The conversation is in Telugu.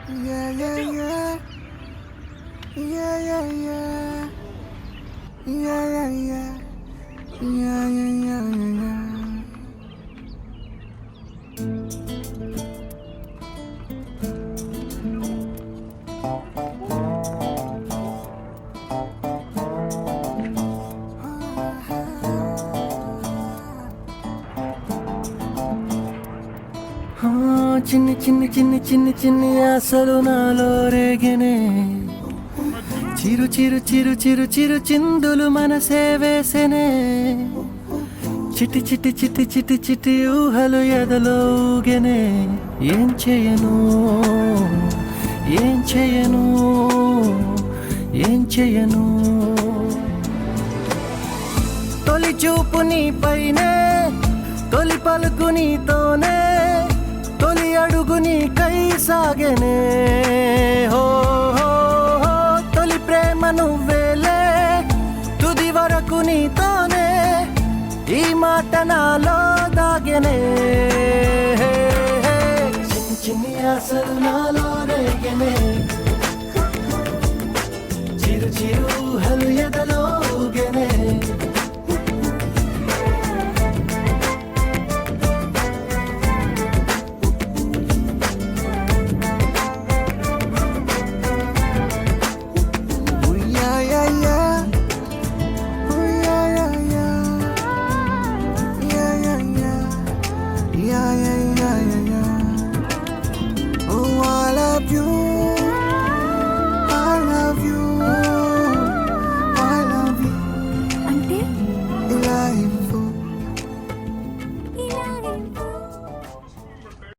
Yeah, yeah, yeah. Yeah, yeah, yeah. Yeah, yeah, yeah. Yeah, yeah, yeah, yeah. ఆ, చిన్ని చిన్ని చిన్ని చిన్ని చిన్ని ఆశలు నాలో రేగెనే చిరు చిరు చిరు చిరు చిరు చిందులు మనసే వేసెనే చిటి చిటి చిటి చిటి చిటి ఊహలు ఎదలో ఊగెనే ఏం చేయను ఏం చేయను ఏం చేయను తొలి చూపు నీ పైనే తొలి పలుకు నీతోనే తొలి అడుగు నీకై సాగెనే హో హో హో తొలి ప్రేమ నువ్వేలే తుది వరకు నీతోనే ఈ మాట నాలో దాగెనే చిన్ని చిన్ని ఆశలు నాలో రేగెనే చిరు చిరు ఊహలు ఎదలో